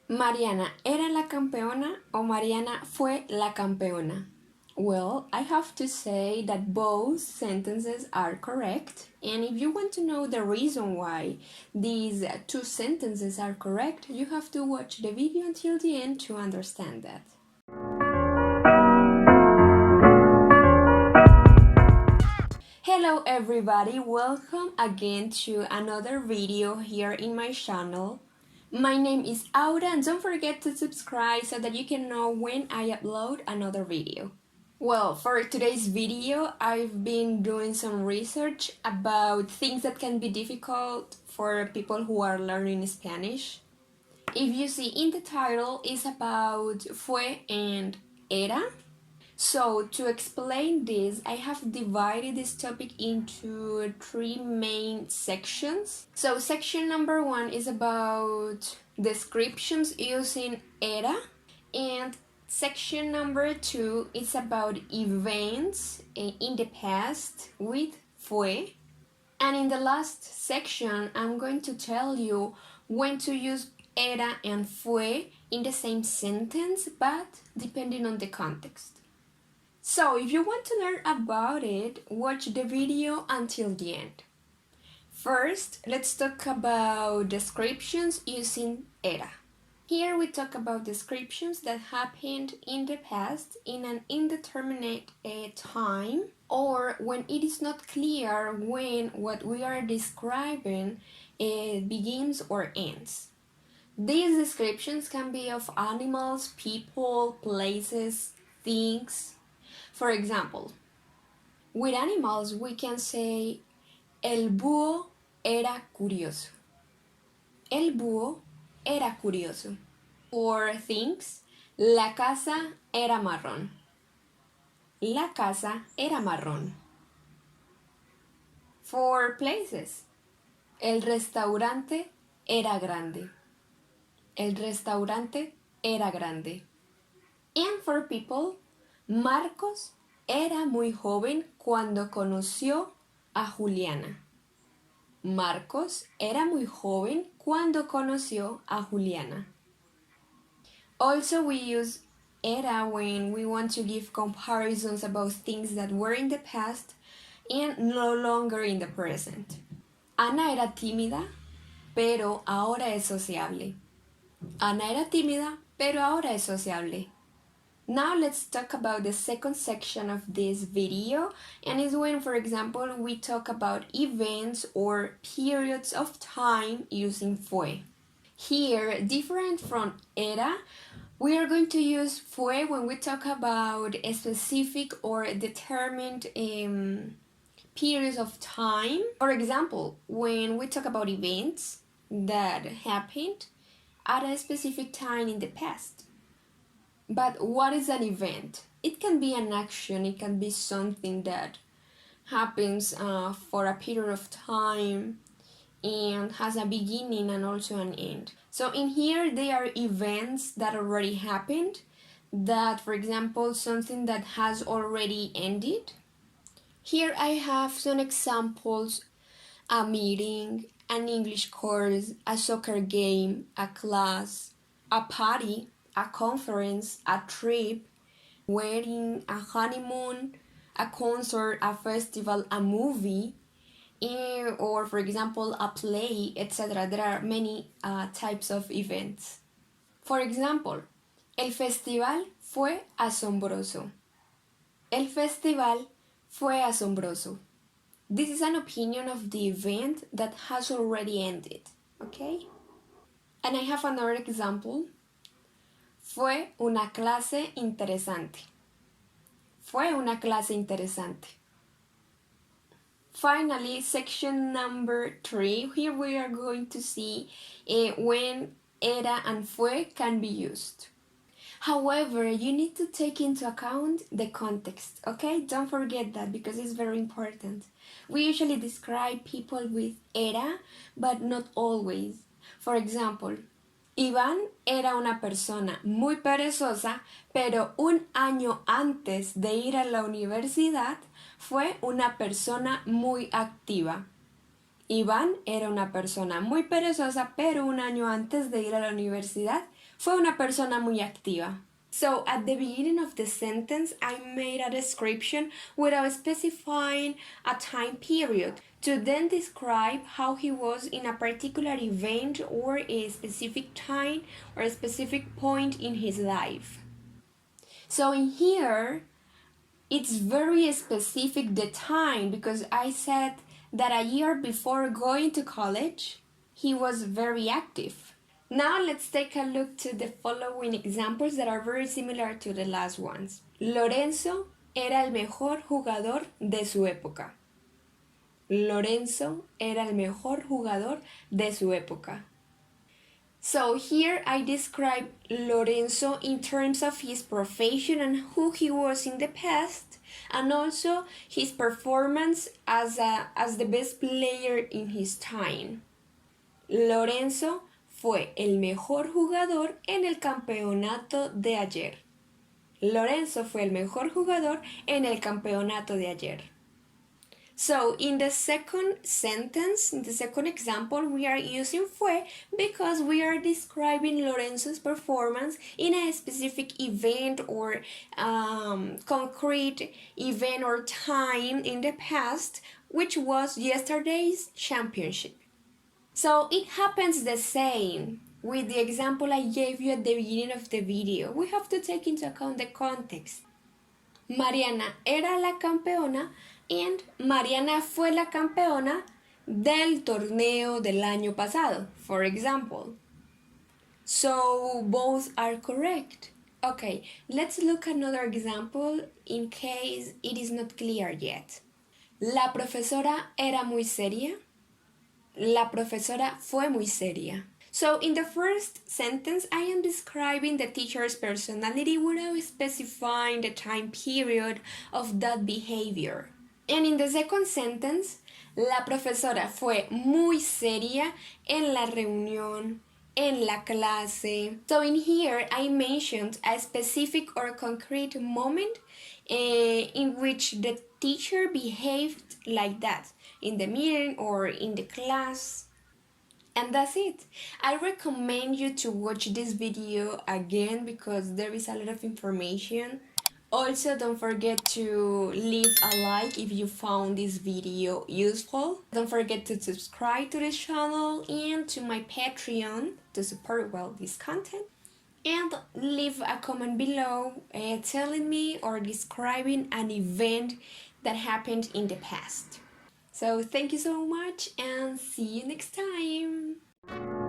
Mariana era la campeona o Mariana fue la campeona? Well, I have to say that both sentences are correct, and if you want to know the reason why these two sentences are correct, you have to watch the video until the end to understand that. Hello everybody, welcome again to another video here in my channel. My name is Aura and don't forget to subscribe so that you can know when I upload another video. Well, for today's video, I've been doing some research about things that can be difficult for people who are learning Spanish. If you see in the title, it's about fue and era. So to explain this, I have divided this topic into three main sections. So section number 1 is about descriptions using era, and section number 2 is about events in the past with fue. And in the last section, I'm going to tell you when to use era and fue in the same sentence, but depending on the context. So if you want to learn about it, watch the video until the end. First, let's talk about descriptions using era. Here we talk about descriptions that happened in the past in an indeterminate time, or when it is not clear when what we are describing begins or ends. These descriptions can be of animals, people, places, things. For example, with animals we can say el búho era curioso. El búho era curioso. For things, la casa era marrón. La casa era marrón. For places, el restaurante era grande. El restaurante era grande. And for people, Marcos era muy joven cuando conoció a Juliana. Marcos era muy joven cuando conoció a Juliana. Also, we use era when we want to give comparisons about things that were in the past and no longer in the present. Ana era tímida, pero ahora es sociable. Ana era tímida, pero ahora es sociable. Now let's talk about the second section of this video, and is when, for example, we talk about events or periods of time using fue. Here, different from era, we are going to use fue when we talk about a specific or determined periods of time. For example, when we talk about events that happened at a specific time in the past. But what is an event? It can be an action, it can be something that happens for a period of time and has a beginning and also an end. So in here, they are events that already happened, that, for example, something that has already ended. Here I have some examples: a meeting, an English course, a soccer game, a class, a party, a conference, a trip, wedding, a honeymoon, a concert, a festival, a movie, or for example a play, etc. There are many types of events. For example, el festival fue asombroso. El festival fue asombroso. This is an opinion of the event that has already ended, okay? And I have another example. Fue una clase interesante. Fue una clase interesante. Finally, section number 3. Here we are going to see when era and fue can be used. However, you need to take into account the context, okay? Don't forget that because it's very important. We usually describe people with era, but not always. For example, Iván era una persona muy perezosa, pero un año antes de ir a la universidad fue una persona muy activa. Iván era una persona muy perezosa, pero un año antes de ir a la universidad Fue una persona muy activa. So at the beginning of the sentence, I made a description without specifying a time period to then describe how he was in a particular event or a specific time or a specific point in his life. So in here, it's very specific the time because I said that a year before going to college, he was very active. Now let's take a look to the following examples that are very similar to the last ones. Lorenzo era el mejor jugador de su época. Lorenzo era el mejor jugador de su época. So here I describe Lorenzo in terms of his profession and who he was in the past, and also his performance as the best player in his time. Lorenzo fue el mejor jugador en el campeonato de ayer. Lorenzo fue el mejor jugador en el campeonato de ayer. So in the second sentence, in the second example, we are using fue because we are describing Lorenzo's performance in a specific event or concrete event or time in the past, which was yesterday's championship. So it happens the same with the example I gave you at the beginning of the video. We have to take into account the context. Mariana era la campeona and Mariana fue la campeona del torneo del año pasado, for example. So both are correct. Okay, let's look at another example in case it is not clear yet. La profesora era muy seria. La profesora fue muy seria. So in the first sentence, I am describing the teacher's personality without specifying the time period of that behavior. And in the second sentence, la profesora fue muy seria en la reunión, en la clase. So in here, I mentioned a specific or concrete moment in which the teacher behaved like that in the meeting or in the class. And that's it. I recommend you to watch this video again because there is a lot of information. Also, don't forget to leave a like if you found this video useful. Don't forget to subscribe to this channel and to my Patreon to support this content. And leave a comment below telling me or describing an event that happened in the past. So thank you so much and see you next time.